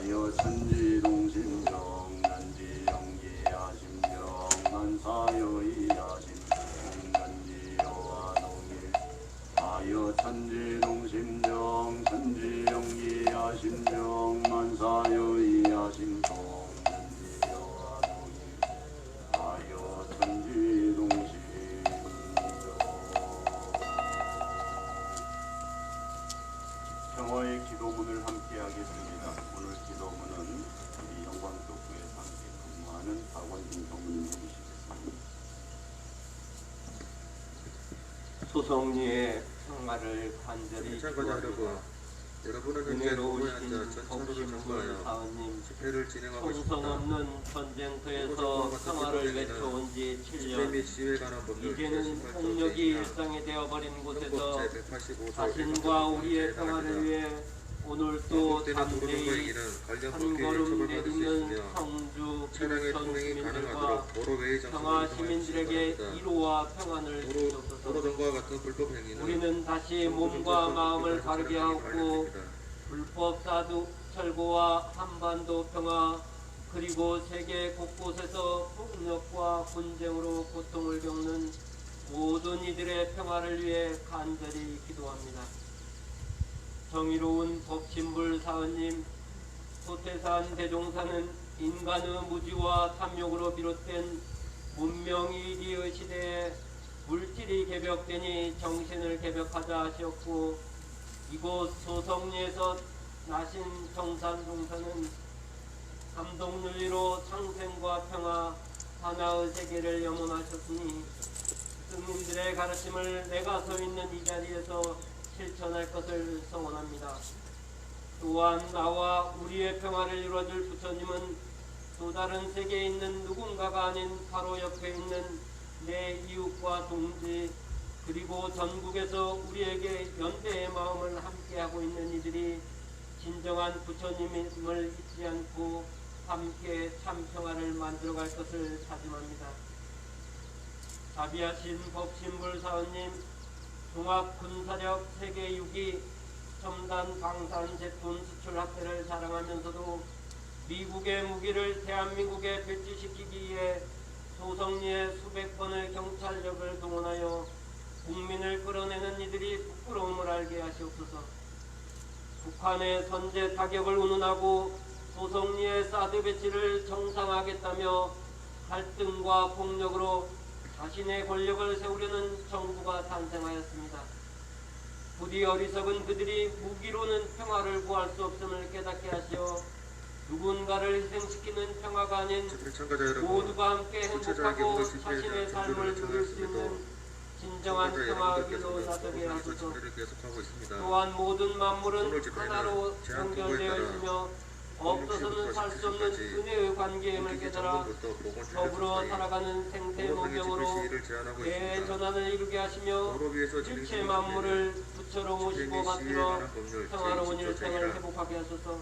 하여 천지동심정 전지영기하심정 만사여의하심정 전지여와 동일 하여 천지동심정 전지영기하심정 만사여의하심정 전지여와 동일 하여 천지동심정. 평화의 기도문을 함께 하겠습니다. 오늘 기도문은 우리 영광교구에서 함께 근무하는 박원진 교무님 해주시겠습니다. 소성리의 평화를 간절히 기도합니다. 여러분은 현재 로고에 앉아 전차도를 점거하여 집회를 진행하고 총성 있습니다. 없는 전쟁터에서 평화를 외쳐온 지 7년, 이제는 폭력이 일상이 되어버린 곳에서 자신과 우리의 평화를 위해 오늘 또 담대히 한 걸음 내딛는 성주, 김천 시민들과 평화 시민들에게 이로와 평안을 주옵소서. 우리는 다시 몸과 마음을 바르게 하고 불법 사두 철거와 한반도 평화 그리고 세계 곳곳에서 폭력과 분쟁으로 고통을 겪는 모든 이들의 평화를 위해 간절히 기도합니다. 정의로운 법신불 사원님, 소태산 대종사는 인간의 무지와 탐욕으로 비롯된 문명이기의 시대에 물질이 개벽되니 정신을 개벽하자 하셨고, 이곳 소성리에서 나신 정산종사는 감동윤리로 상생과 평화, 하나의 세계를 염원하셨으니 스님들의 가르침을 내가 서 있는 이 자리에서 실천할 것을 성원합니다. 또한 나와 우리의 평화를 이루어줄 부처님은 또 다른 세계에 있는 누군가가 아닌 바로 옆에 있는 내 이웃과 동지 그리고 전국에서 우리에게 연대의 마음을 함께하고 있는 이들이 진정한 부처님임을 잊지 않고 함께 참 평화를 만들어갈 것을 다짐합니다. 자비하신 법신불 사원님, 종합군사력 세계 6위 첨단 방산 제품 수출 확대를 자랑하면서도 미국의 무기를 대한민국에 배치시키기 위해 소성리에 수백 번의 경찰력을 동원하여 국민을 끌어내는 이들이 부끄러움을 알게 하시옵소서. 북한의 선제 타격을 운운하고 소성리의 사드 배치를 정상화하겠다며 갈등과 폭력으로 자신의 권력을 세우려는 정부가 탄생하였습니다. 부디 어리석은 그들이 무기로는 평화를 구할 수 없음을 깨닫게 하시어 누군가를 희생시키는 평화가 아닌 모두가 함께 행복하고 자신의 삶을 누릴 수 있는 진정한 평화의 길로 나서게 하소서. 또한 모든 만물은 하나로 연결되어 있으며 없어서는 살 수 없는 은혜의 관계임을 깨달아 더불어 살아가는 생태문명으로 대전환을 이루게 하시며 일체 만물을 부처로 모시고 만들어 평화로운 일생을 회복하게 하소서.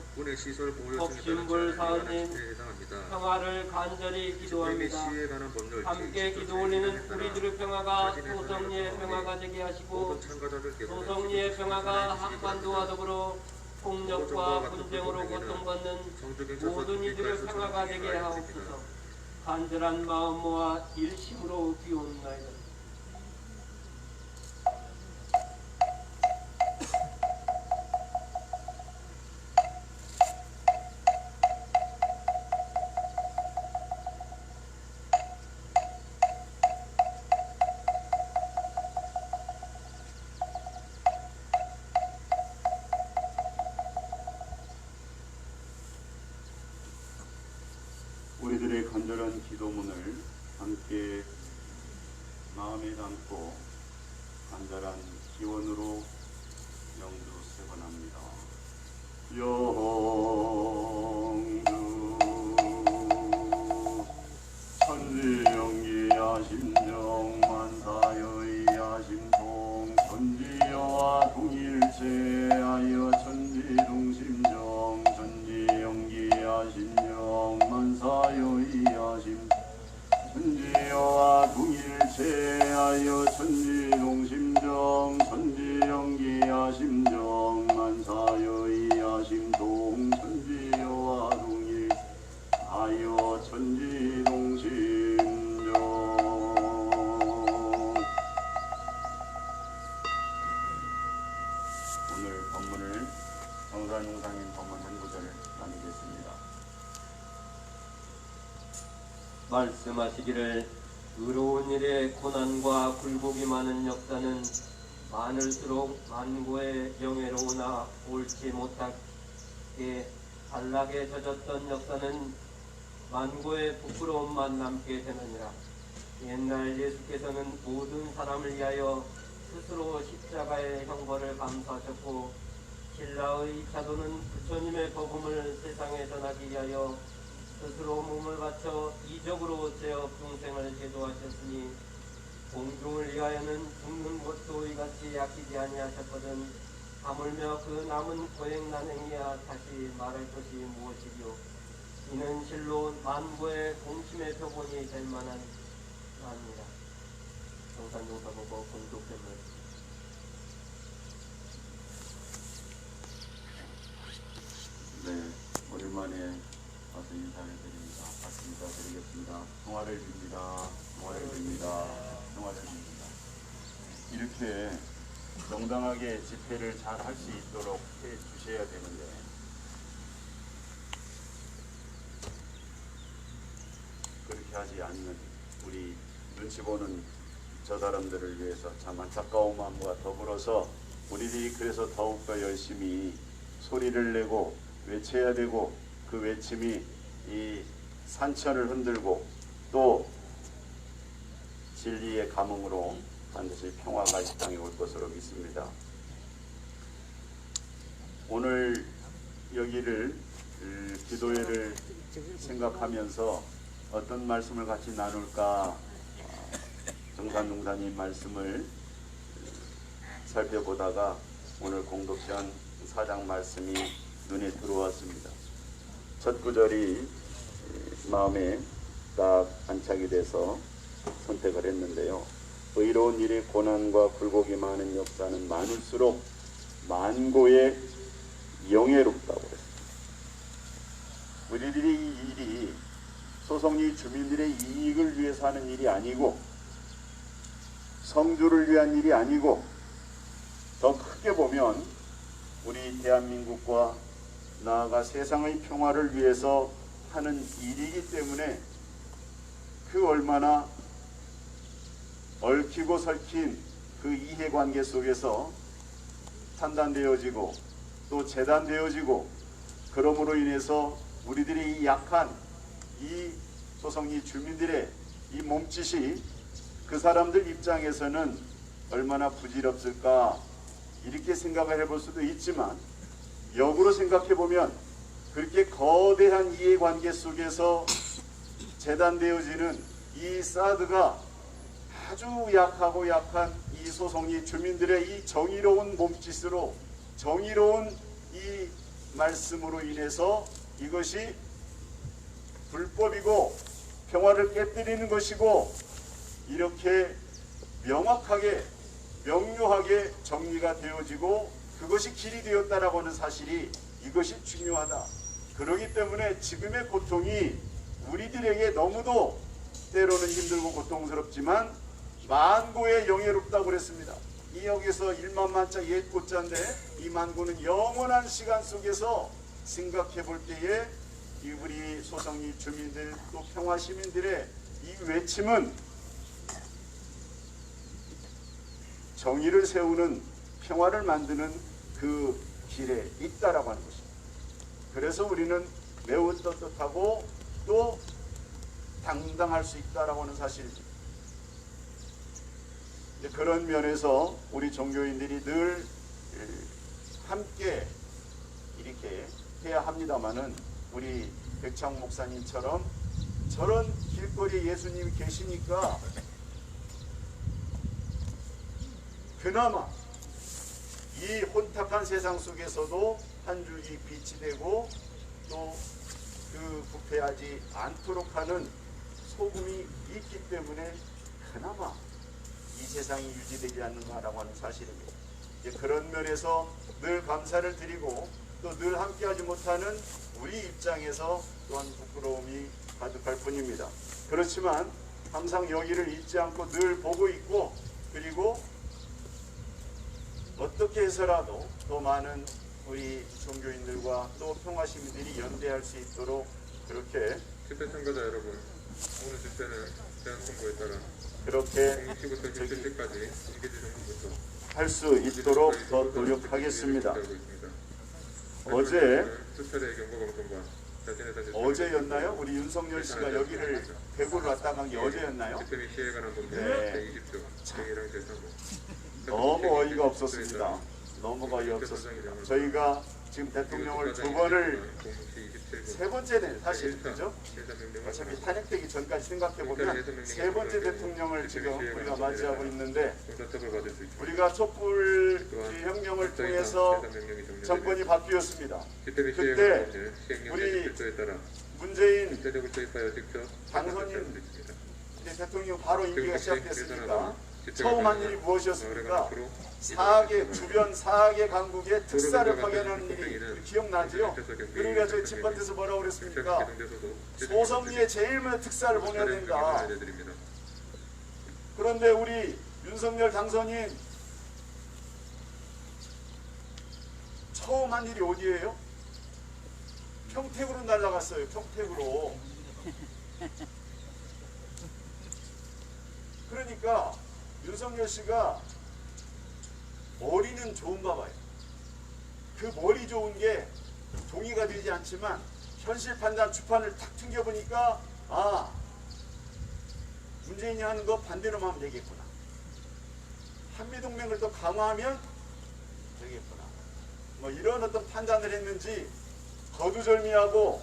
법신불 사원님, 평화를 간절히 기도합니다. 함께 기도 올리는 우리들의 평화가 소성리의 평화가 되게 하시고 소성리의 평화가 한반도와 더불어 폭력과 분쟁으로 고통받는 모든 이들의 평화가 되게 하옵소서. 간절한 마음 모아 일심으로 비옵나이다. 우리들의 간절한 기도문을 함께 마음에 담고 간절한 기원으로 영주 세번합니다. 영주 천지영기하심정 만사여의하심동 천지여와 동일체하여 천지동심정 천지영기하심정 만사여의하심 천지여와 동일체하여 천지동심정 천지영기하심정 만사여의하심동 목사님 법문 한 구절을 나누겠습니다. 말씀하시기를 의로운 일에 고난과 굴곡이 많은 역사는 많을수록 만고의 영예로우나 옳지 못하게 안락에 젖었던 역사는 만고의 부끄러움만 남게 되느니라. 옛날 예수께서는 모든 사람을 위하여 스스로 십자가의 형벌을 감수하셨고 신라의 자도는 부처님의 복음을 세상에 전하기 위하여 스스로 몸을 바쳐 이적으로 죄업 중생을 제도하셨으니 공중을 위하여는 죽는 것도 이같이 아끼지 아니하셨거든. 하물며 그 남은 고행난 행위야 다시 말할 것이 무엇이리요. 이는 실로 만고의 공심의 표본이 될 만한 말입니다. 정산용사보고 공독된 말씀. 네, 오랜만에 와서 인사를 드립니다. 같이 인사드리겠습니다. 평화를 빕니다. 평화를 빕니다. 평화를 빕니다. 이렇게 정당하게 집회를 잘 할 수 있도록 해 주셔야 되는데 그렇게 하지 않는 우리 눈치 보는 저 사람들을 위해서 참 안타까운 마음과 더불어서 우리들이 그래서 더욱더 열심히 소리를 내고 외쳐야 되고 그 외침이 이 산천을 흔들고 또 진리의 감흥으로 반드시 평화가 이 땅에 올 것으로 믿습니다. 오늘 여기를 기도회를 생각하면서 어떤 말씀을 같이 나눌까 정산농사님 말씀을 살펴보다가 오늘 공독전 4장 말씀이 눈에 들어왔습니다. 첫 구절이 마음에 딱 안착이 돼서 선택을 했는데요. 의로운 일에 고난과 굴곡이 많은 역사는 많을수록 만고의 영예롭다고 했습니다. 우리들이 이 일이 소송리 주민들의 이익을 위해서 하는 일이 아니고 성주를 위한 일이 아니고 더 크게 보면 우리 대한민국과 나아가 세상의 평화를 위해서 하는 일이기 때문에 그 얼마나 얽히고 설킨 그 이해관계 속에서 판단되어지고 또 재단되어지고 그러므로 인해서 우리들이 이 약한 이 소송리 주민들의 이 몸짓이 그 사람들 입장에서는 얼마나 부질없을까 이렇게 생각을 해볼 수도 있지만 역으로 생각해 보면 그렇게 거대한 이해관계 속에서 재단되어지는 이 사드가 아주 약하고 약한 이 소송리 주민들의 이 정의로운 몸짓으로 정의로운 이 말씀으로 인해서 이것이 불법이고 평화를 깨뜨리는 것이고 이렇게 명확하게 명료하게 정리가 되어지고 그것이 길이 되었다라고 하는 사실이 이것이 중요하다. 그렇기 때문에 지금의 고통이 우리들에게 너무도 때로는 힘들고 고통스럽지만 만고의 영예롭다고 그랬습니다. 이 여기서 1만만자 옛 꽃자인데 이 만고는 영원한 시간 속에서 생각해 볼 때에 이 우리 소송리 주민들 또 평화 시민들의 이 외침은 정의를 세우는 평화를 만드는 그 길에 있다라고 하는 것입니다. 그래서 우리는 매우 떳떳하고 또 당당할 수 있다라고 하는 사실입니다. 그런 면에서 우리 종교인들이 늘 함께 이렇게 해야 합니다마는 우리 백창 목사님처럼 저런 길거리에 예수님이 계시니까 그나마 이 혼탁한 세상 속에서도 한 줄기 빛이 되고 또 그 부패하지 않도록 하는 소금이 있기 때문에 그나마 이 세상이 유지되지 않는가라고 하는 사실입니다. 그런 면에서 늘 감사를 드리고 또 늘 함께하지 못하는 우리 입장에서 또한 부끄러움이 가득할 뿐입니다. 그렇지만 항상 여기를 잊지 않고 늘 보고 있고 그리고 어떻게 해서라도 더 많은 우리 종교인들과 또 평화시민들이 연대할 수 있도록 그렇게 집회 참가자 여러분, 오늘 집회는 제한 통보에 따라 그렇게 공식부터 실시까지 임기지 정부부터 할 수 있도록 더 노력하겠습니다. 어제 수차례 경고 방송과 자신의 사실 어제였나요? 우리 윤석열 씨가 여기를 대구를 왔다 간 게 어제였나요? 집회 및 시에 관한 본문 네. 제20조 제1항 제3호 너무 어이가 없었습니다. 너무 어이가 없었습니다. 저희가 지금 대통령을 두 번을 세 번째는 사실 그죠? 어차피 탄핵되기 전까지 생각해 보면 세 번째 대통령을 지금 우리가 맞이하고 있는데 우리가 촛불 혁명을 통해서 정권이 바뀌었습니다. 그때 우리 문재인 당선인 대통령 바로 임기가 시작됐으니까 처음 한 일이 무엇이었습니까? 주변 4개 강국에 특사를 파견하는 일이 기억나지요? 그러니까 저희 집반에서 뭐라고 그랬습니까? 소성리에 제일 먼저 특사를 보내야 된다. 그런데 우리 윤석열 당선인 처음 한 일이 어디예요? 평택으로 날아갔어요. 평택으로. 그러니까 윤석열 씨가 머리는 좋은가 봐요. 그 머리 좋은 게 동의가 되지 않지만 현실 판단 주판을 탁 튕겨보니까 아, 문재인이 하는 거 반대로 하면 되겠구나. 한미동맹을 더 강화하면 되겠구나. 뭐 이런 어떤 판단을 했는지 거두절미하고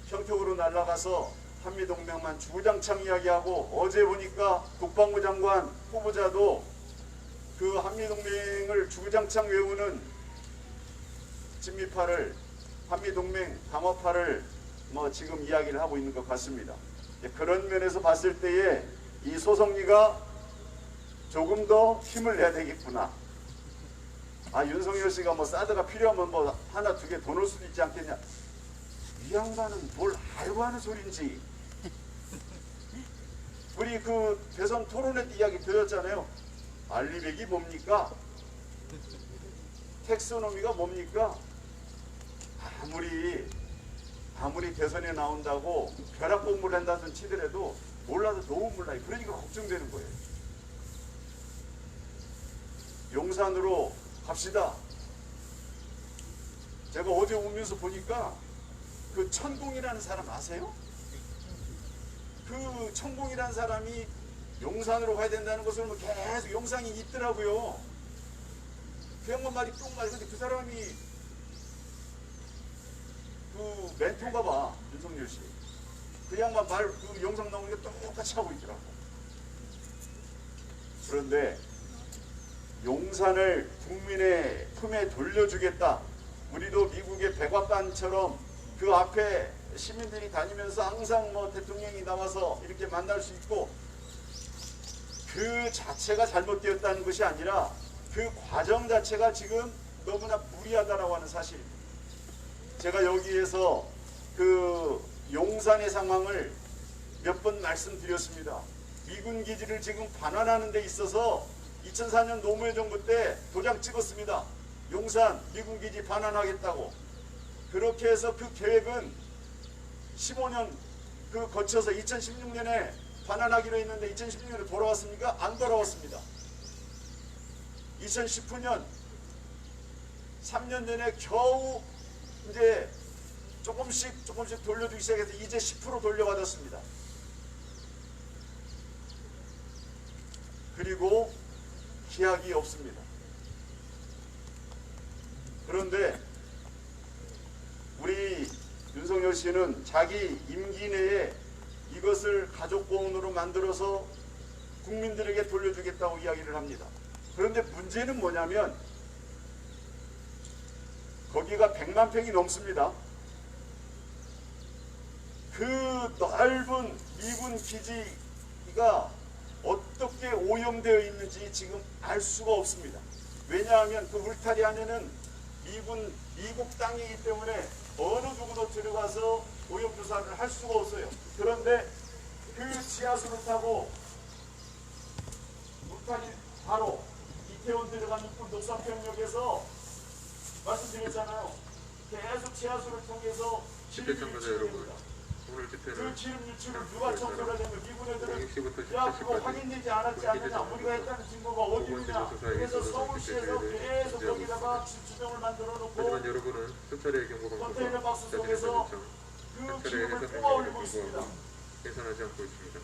평택으로 날아가서 한미동맹만 주구장창 이야기하고 어제 보니까 국방부 장관 후보자도 그 한미동맹을 주구장창 외우는 친미파를 한미동맹 강화파를 뭐 지금 이야기를 하고 있는 것 같습니다. 그런 면에서 봤을 때에 이 소성리가 조금 더 힘을 내야 되겠구나. 아, 윤석열 씨가 뭐 사드가 필요하면 뭐 하나 두 개 더 넣을 수도 있지 않겠냐. 이 양반은 뭘 알고 하는 소린지. 우리 그 대선 토론회 때 이야기 드렸잖아요. 알리백이 뭡니까? 텍소노미가 뭡니까? 아무리 대선에 나온다고 벼락 공부를 한다든 치더라도 몰라도 너무 몰라요. 그러니까 걱정되는 거예요. 용산으로 갑시다. 제가 어제 오면서 보니까 그 천공이라는 사람 아세요? 그 천공이라는 사람이 용산으로 가야 된다는 것을 계속 영상이 있더라고요. 그 양반 말이 똥 말고 그 사람이 그 멘토인가 봐. 윤석열 씨. 그 양반 그 영상 나오는 게 똑같이 하고 있더라고. 그런데 용산을 국민의 품에 돌려주겠다. 우리도 미국의 백악관처럼 그 앞에 시민들이 다니면서 항상 뭐 대통령이 나와서 이렇게 만날 수 있고 그 자체가 잘못되었다는 것이 아니라 그 과정 자체가 지금 너무나 무리하다라고 하는 사실입니다. 제가 여기에서 그 용산의 상황을 몇 번 말씀드렸습니다. 미군 기지를 지금 반환하는 데 있어서 2004년 노무현 정부 때 도장 찍었습니다. 용산 미군 기지 반환하겠다고. 그렇게 해서 그 계획은 15년 그 거쳐서 2016년에 반환하기로 했는데 2016년에 돌아왔습니까? 안 돌아왔습니다. 2019년 3년 전에 겨우 이제 조금씩 돌려주기 시작해서 이제 10% 돌려받았습니다. 그리고 기약이 없습니다. 그런데 우리 윤석열 씨는 자기 임기 내에 이것을 가족보험으로 만들어서 국민들에게 돌려주겠다고 이야기를 합니다. 그런데 문제는 뭐냐면 거기가 100만 평이 넘습니다. 그 넓은 미군 기지가 어떻게 오염되어 있는지 지금 알 수가 없습니다. 왜냐하면 그 울타리 안에는 미국 땅이기 때문에 어느 누구도 들어가서 오염조사를 할 수가 없어요. 그런데 그 지하수를 타고 울타리 바로 이 이태원 들어간 입구 녹산평역에서 말씀드렸잖아요. 계속 지하수를 통해서 집회 기름 참가자 유출이 여러분, 됩니다. 오늘 그 집회는 기름 유출을 누가 청소를 하냐면 미군 애들은 6시부터 야 그거 17시까지 확인되지 않았지 않느냐 우리가 했다는 증거가 어디 있느냐. 그래서 서울시에서 계속 거기다가 지주정을 만들어 놓고 하지만 여러분은 수차례의 경고가 컨테이너 박스 자신의 속에서 신청, 그 수차례의 기름을 해산 뽑아 명령에도 올리고 있습니다. 불구하고 개선하지 않고 있습니다.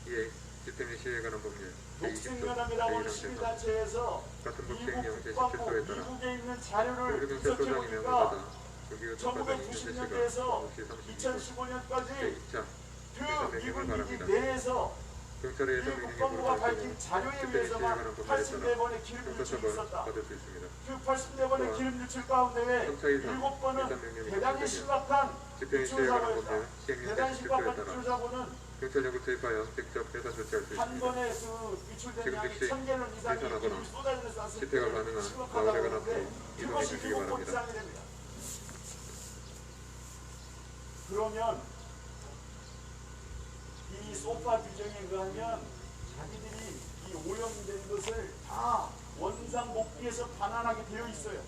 이에 집회 및 시위에 관한 법률 제20조 녹색연합이라고 하는 제1항 시민단체에서 같은 법 미국 시행령 국방부 제17조에 따라 미국에 있는 자료를 서울경찰서장이 분석해보니까 명령받아 조기호 참가자 임윤재 씨가 1990년대에서 9시 32분 2015년까지 제2차 그 해산 미군 명령을 기지 바랍니다. 내에서 경찰의 미 해산 명령이 국방부가 불허할 밝힌 경우 자료에 집회 및 시위에 의해서만 관한 법률에 따라 84번의 기름 유출이 형사처벌 있었다. 받을 수 있습니다. 그 84번의 또한 기름 유출 가운데 형사 이상 7번은 해산 명령이 대단히 발생되면 심각한 집회 및 유출 시위에 관한 사고였다. 법률 시행령 대단히 제17조에 심각한 따라 유출 사고는 경찰력을 투입하여 직접 해산 조치할 수 한 있습니다. 번에 그 유출된 지금 양이 즉시 1000갤런 이상의 해산하거나 기름이 쏟아지면서 쐈을 집회가 때 가능한 심각하다고 마을에 하는데 앞으로 이동해 그것이 주시기 미국법 바랍니다. 이상이 됩니다. 그러면 이 소파 규정에 의하면 자기들이 이 오염된 것을 다 원상 복귀해서 반환하게 되어 있어요.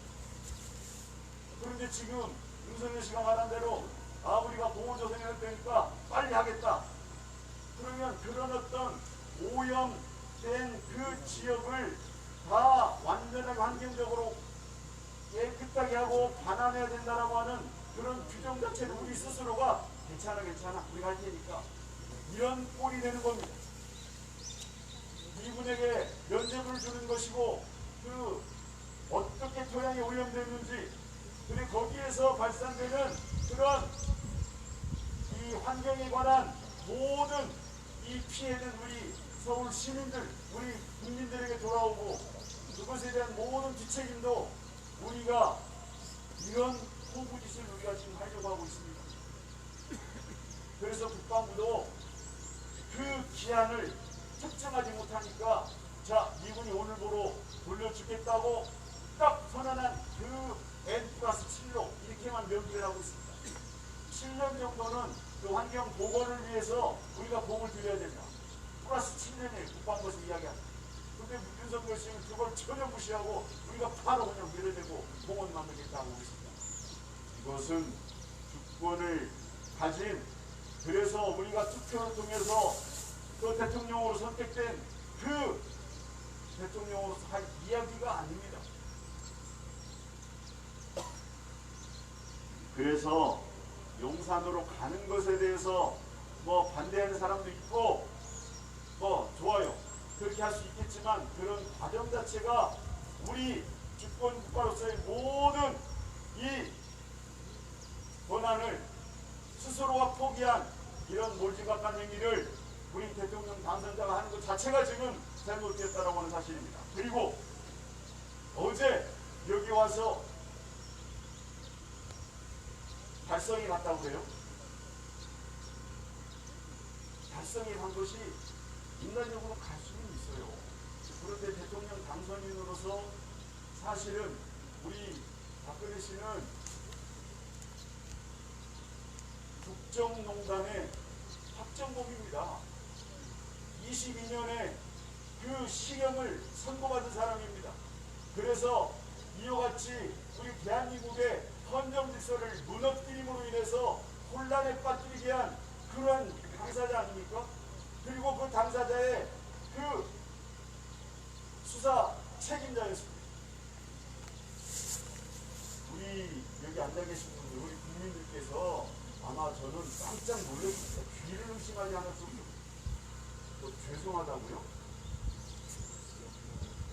그런데 지금 윤석열 씨가 말한 대로 우리가 보호조성을 할 테니까 빨리 하겠다. 그러면 그런 어떤 오염된 그 지역을 다 완전하게 환경적으로 깨끗하게 하고 반환해야 된다라고 하는 그런 규정 자체를 우리 스스로가 괜찮아 우리가 할 테니까 이런 꼴이 되는 겁니다. 미군에게 면죄부를 주는 것이고 그 어떻게 토양이 오염됐는지 그리고 거기에서 발산되는 그런 이 환경에 관한 모든 이 피해는 우리 서울 시민들, 우리 국민들에게 돌아오고 그것에 대한 모든 뒤책임도 우리가 이런 호구짓을 우리가 지금 하려고 하고 있습니다. 그래서 국방부도 그 기한을 특정하지 못하니까 자 미군이 오늘부로 돌려주겠다고 딱 선언한 그 N+7로 이렇게만 명기를 하고 있습니다. 7년 정도는 그 환경 복원을 위해서 우리가 공을 들여야 된다. 플러스 7년에 국방부에서 이야기합니다. 근데 윤석열 씨는 그걸 전혀 무시하고 우리가 바로 그냥 밀어내고 공원 만들겠다고 하고 있습니다. 이것은 주권을 가진 그래서 우리가 투표를 통해서 그 대통령으로 선택된 그 대통령으로서 할 이야기가 아닙니다. 그래서 용산으로 가는 것에 대해서 뭐 반대하는 사람도 있고 뭐 좋아요. 그렇게 할 수 있겠지만 그런 과정 자체가 우리 주권 국가로서의 모든 이 권한을 스스로가 포기한 이런 몰지각한 행위를 우리 대통령 당선자가 하는 것 자체가 지금 잘못됐다라고 하는 사실입니다. 그리고 어제 여기 와서 달성이 갔다고 해요. 달성이 간 것이 인간적으로 갈 수는 있어요. 그런데 대통령 당선인으로서 사실은 우리 박근혜 씨는 국정농단의 확정범입니다. 22년에 그 실형을 선고받은 사람입니다. 그래서 이와 같이 우리 대한민국의 헌정 질서를 무너뜨림으로 인해서 혼란에 빠뜨리게 한 그러한 당사자 아닙니까? 그리고 그 당사자의 그 수사 책임자였습니다. 우리 여기 앉아 계신 분들, 우리 국민들께서 아마 저는 깜짝 놀랐습니다. 귀를 의심하지 않을 정도로 뭐 죄송하다고요?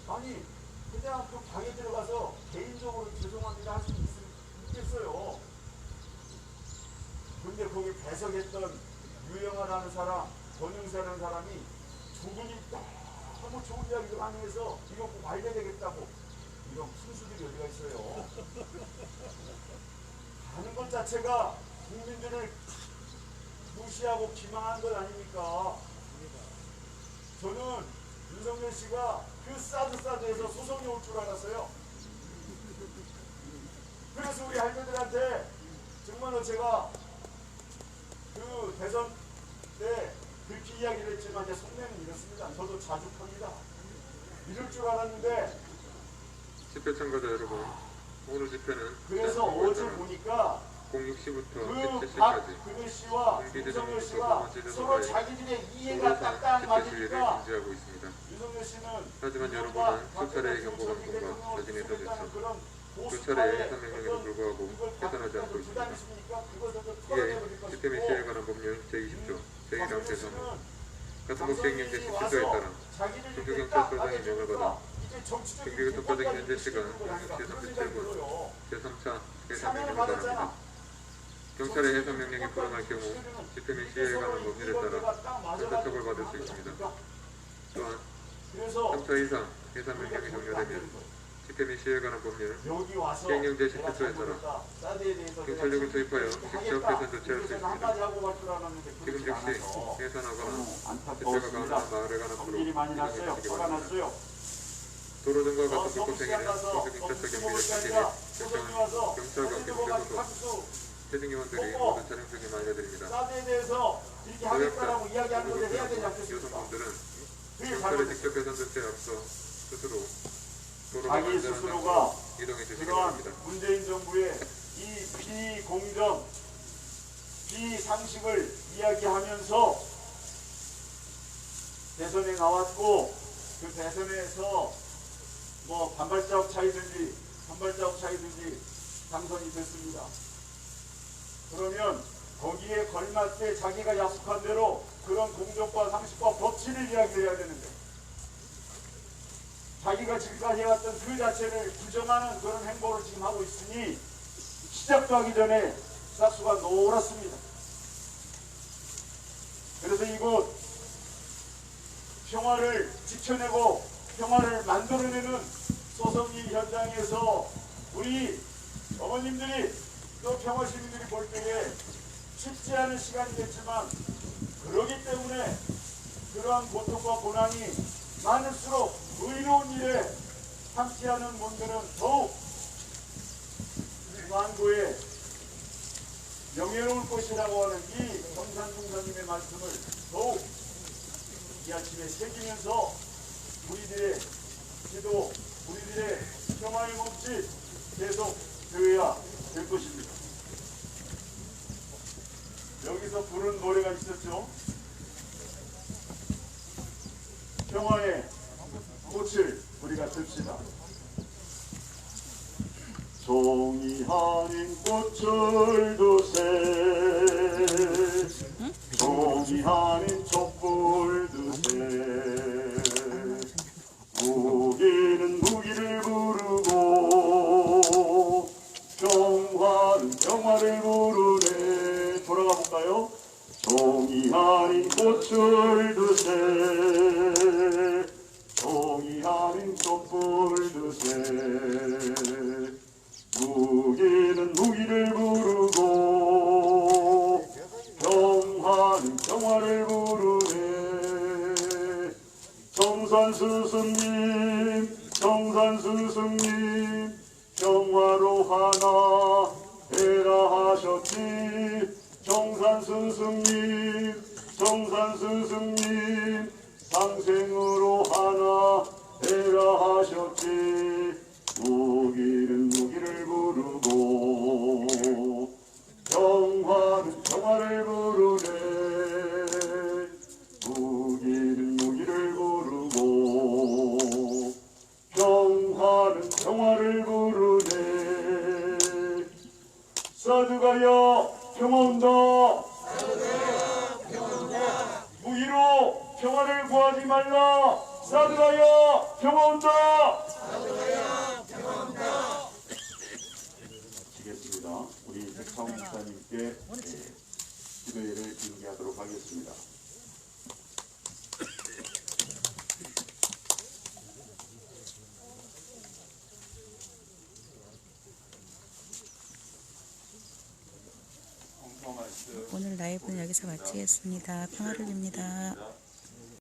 아니 그냥 그 방에 들어가서 개인적으로 죄송합니다 할 수 있겠어요. 근데 거기 배석했던 유영아라는 사람, 권영세라는 사람이 죽으니 너무 좋은 이야기를 많이 해서 이거 꼭 알려야 되겠다고 이런 순수들이 어디가 있어요. 가는 것 자체가 국민들을 무시하고 기망한 것 아닙니까? 저는 윤석열 씨가 그 사드에서 소송이 올 줄 알았어요. 그래서 우리 할머니들한테 정말로 제가 그 대선 때 그렇게 이야기를 했지만 제 속내는 이렇습니다. 저도 자죽합니다. 이럴 줄 알았는데 집회 참가자 여러분, 오늘 집회는 그래서 어제 보니까 06시부터 그 17시까지 박근혜 씨와 경기대 윤석열 정부부터 씨가 서울지대 서로 선거에 자기들의 이해가 도로상 딱딱 집회 시위를 맞으니까 중지하고 있습니다. 윤석열 씨는 하지만 여러분은 수차례의 경고방송과 자신의 서비스, 수차례의 해산 명령에도 불구하고 개선하지 않고 있습니다. 이에 집회 및 시위에 관한 법률 제20조 제1항 제3호 같은 시행령 제17조에 따라 중수경찰서장의 명을 받아 경기도 특별적 현재 시간 제37분 제3차 해산 명령을 바랍니다. 경찰의 해산 명령이 불응할 경우 집회 및 시위에 관한 법률에 따라 형사 처벌받을 수 있습니다. 또한 3차 이상 해산 명령이 종료되면 집회 및 시위에 관한 법률 시행령 제17조에 따라 경찰력을 투입하여 직접 해산 조치할 수 있습니다. 지금 즉시 해산하거나 집회가 가능한 마을에 관한 프로 이동해 주시기 바랍니다. 도로등과 같은 불법행위는 중수경찰서 경비대 팀 결정은 경찰과 경찰소속 해등요원들이 모든 촬영 중에 알려드립니다. 노약자, 여성분들은 경찰의 직접 해산 조치에 앞서 스스로 도로가 자기 안전한 스스로가 장소로 이동해 주시기 그러한 바랍니다. 문재인 정부의 이 비공정, 비상식을 이야기하면서 대선에 나왔고 그 대선에서 뭐 반발자국 차이든지 당선이 됐습니다. 그러면 거기에 걸맞게 자기가 약속한 대로 그런 공정과 상식과 법치를 이야기해야 되는데 자기가 지금까지 해왔던 그 자체를 부정하는 그런 행보를 지금 하고 있으니 시작도 하기 전에 싹수가 노랗습니다. 그래서 이곳 평화를 지켜내고 평화를 만들어내는 소송이 현장에서 우리 어머님들이 또 평화시민들이 볼 때에 쉽지 않은 시간이겠지만 그러기 때문에 그러한 고통과 고난이 많을수록 의로운 일에 함께하는 분들은 더욱 만고에 명예로울 것이라고 하는 이 정산중사님의 말씀을 더욱 이 아침에 새기면서 우리들의 기도, 우리들의 평화의 몸짓 계속 되어야 될 것입니다. 여기서 부른 노래가 있었죠. 평화의 꽃을 우리가 듭시다. 종이 아닌 꽃을 두세, 종이 아닌 촛불 두세. 무기는 무기를 부르고 평화는 평화를 부르네. 돌아가 볼까요? 종이 아닌 꽃을 두세, 종이 아닌 촛불 두세. 무기는 무기를 부르고 평화는 평화를 부르네. 정산스승님 평화로 하나 해라 하셨지. 정산스승님 상생으로 하나 해라 하셨지. 무기는 무기를 부르고 평화는 평화를 부르네. 무기는 무기를 부르고 평화는 평화를 부르네. 사드가야 평화 온다. 무기로 평화를 구하지 말라. 사드가야 평화 온다. 마치겠습니다. 우리 백창훈 목사님께 기도회를 준비하도록 하겠습니다. 오늘 라이브는 여기서 마치겠습니다. 평화를 빕니다.